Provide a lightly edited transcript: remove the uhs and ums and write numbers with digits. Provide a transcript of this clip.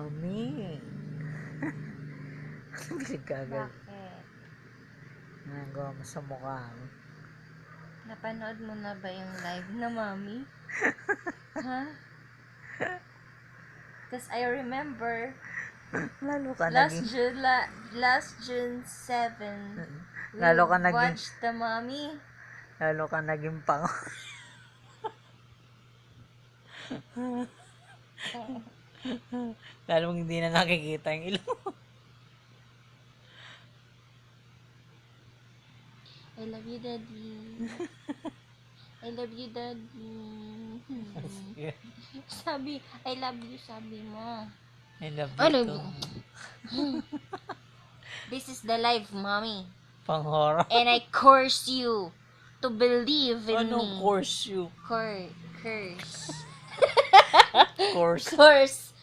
Mami. Bilig ka agad. Bakit? Nagawa mo sa mukha mo. Napanood mo na ba yung live na mami? Ha? Because I remember Lalo ka last naging... June 7, we Lalo ka naging... watched the mommy. Lalo ka naging pang... Lalo mong hindi na nakikita yung ilong. I love you, daddy. I love you, daddy. Sabi, I love you, sabi mo. I love I you love too. you. This is the life, mommy. Pang horror. And I curse you to believe in Anong me. course you? Curse. Course. Curse.